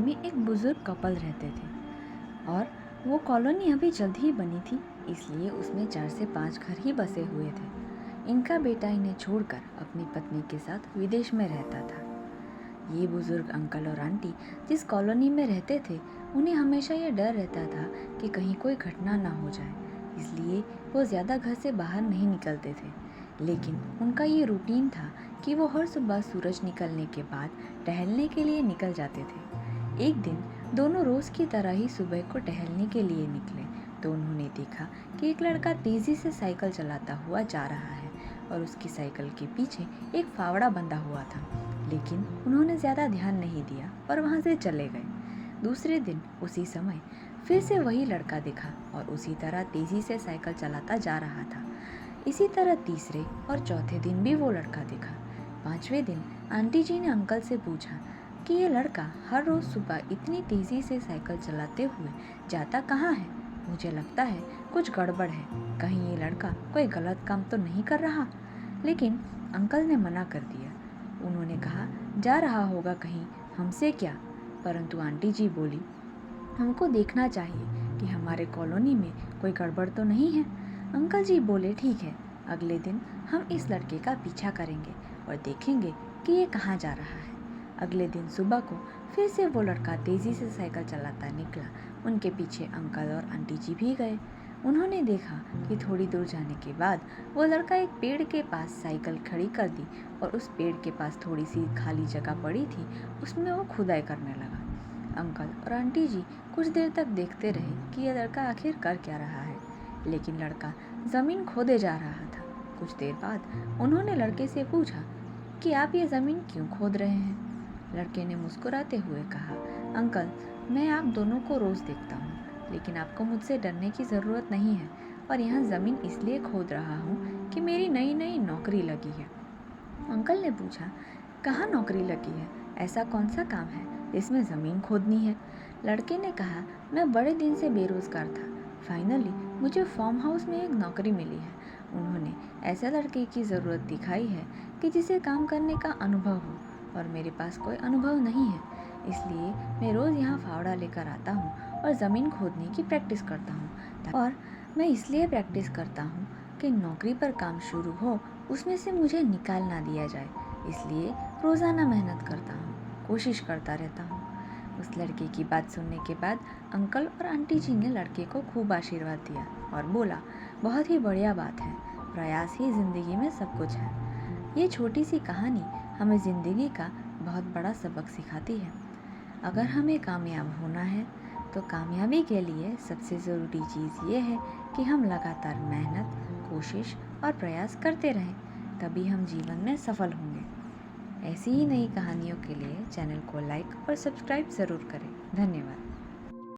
में एक बुजुर्ग कपल रहते थे और वो कॉलोनी अभी जल्द ही बनी थी, इसलिए उसमें 4 से 5 घर ही बसे हुए थे। इनका बेटा इन्हें छोड़कर अपनी पत्नी के साथ विदेश में रहता था। ये बुजुर्ग अंकल और आंटी जिस कॉलोनी में रहते थे, उन्हें हमेशा यह डर रहता था कि कहीं कोई घटना ना हो जाए, इसलिए वो ज़्यादा घर से बाहर नहीं निकलते थे। लेकिन उनका ये रूटीन था कि वो हर सुबह सूरज निकलने के बाद टहलने के लिए निकल जाते थे। एक दिन दोनों रोज़ की तरह ही सुबह को टहलने के लिए निकले तो उन्होंने देखा कि एक लड़का तेज़ी से साइकिल चलाता हुआ जा रहा है और उसकी साइकिल के पीछे एक फावड़ा बंधा हुआ था। लेकिन उन्होंने ज़्यादा ध्यान नहीं दिया और वहाँ से चले गए। दूसरे दिन उसी समय फिर से वही लड़का दिखा और उसी तरह तेज़ी से साइकिल चलाता जा रहा था। इसी तरह तीसरे और चौथे दिन भी वो लड़का दिखा। 5वें दिन आंटी जी ने अंकल से पूछा कि ये लड़का हर रोज़ सुबह इतनी तेज़ी से साइकिल चलाते हुए जाता कहाँ है? मुझे लगता है कुछ गड़बड़ है, कहीं ये लड़का कोई गलत काम तो नहीं कर रहा। लेकिन अंकल ने मना कर दिया। उन्होंने कहा जा रहा होगा कहीं, हमसे क्या। परंतु आंटी जी बोली हमको देखना चाहिए कि हमारे कॉलोनी में कोई गड़बड़ तो नहीं है। अंकल जी बोले ठीक है, अगले दिन हम इस लड़के का पीछा करेंगे और देखेंगे कि ये कहाँ जा रहा है। अगले दिन सुबह को फिर से वो लड़का तेज़ी से साइकिल चलाता निकला। उनके पीछे अंकल और आंटी जी भी गए। उन्होंने देखा कि थोड़ी दूर जाने के बाद वो लड़का एक पेड़ के पास साइकिल खड़ी कर दी और उस पेड़ के पास थोड़ी सी खाली जगह पड़ी थी, उसमें वो खुदाई करने लगा। अंकल और आंटी जी कुछ देर तक देखते रहे कि यह लड़का आखिर कर क्या रहा है, लेकिन लड़का ज़मीन खोदे जा रहा था। कुछ देर बाद उन्होंने लड़के से पूछा कि आप ये ज़मीन क्यों खोद रहे हैं? लड़के ने मुस्कुराते हुए कहा अंकल, मैं आप दोनों को रोज़ देखता हूँ, लेकिन आपको मुझसे डरने की ज़रूरत नहीं है और यहाँ ज़मीन इसलिए खोद रहा हूँ कि मेरी नई नई नौकरी लगी है। अंकल ने पूछा कहाँ नौकरी लगी है, ऐसा कौन सा काम है जिसमें ज़मीन खोदनी है? लड़के ने कहा मैं बड़े दिन से बेरोज़गार था, फाइनली मुझे फार्म हाउस में एक नौकरी मिली है। उन्होंने ऐसे लड़के की ज़रूरत दिखाई है कि जिसे काम करने का अनुभव हो, और मेरे पास कोई अनुभव नहीं है, इसलिए मैं रोज़ यहाँ फावड़ा लेकर आता हूँ और ज़मीन खोदने की प्रैक्टिस करता हूँ। और मैं इसलिए प्रैक्टिस करता हूँ कि नौकरी पर काम शुरू हो उसमें से मुझे निकाल ना दिया जाए, इसलिए रोज़ाना मेहनत करता हूँ, कोशिश करता रहता हूँ। उस लड़के की बात सुनने के बाद अंकल और आंटी जी ने लड़के को खूब आशीर्वाद दिया और बोला बहुत ही बढ़िया बात है, प्रयास ही ज़िंदगी में सब कुछ है। ये छोटी सी कहानी हमें ज़िंदगी का बहुत बड़ा सबक सिखाती है। अगर हमें कामयाब होना है तो कामयाबी के लिए सबसे ज़रूरी चीज़ ये है कि हम लगातार मेहनत, कोशिश और प्रयास करते रहें, तभी हम जीवन में सफल होंगे। ऐसी ही नई कहानियों के लिए चैनल को लाइक और सब्सक्राइब ज़रूर करें। धन्यवाद।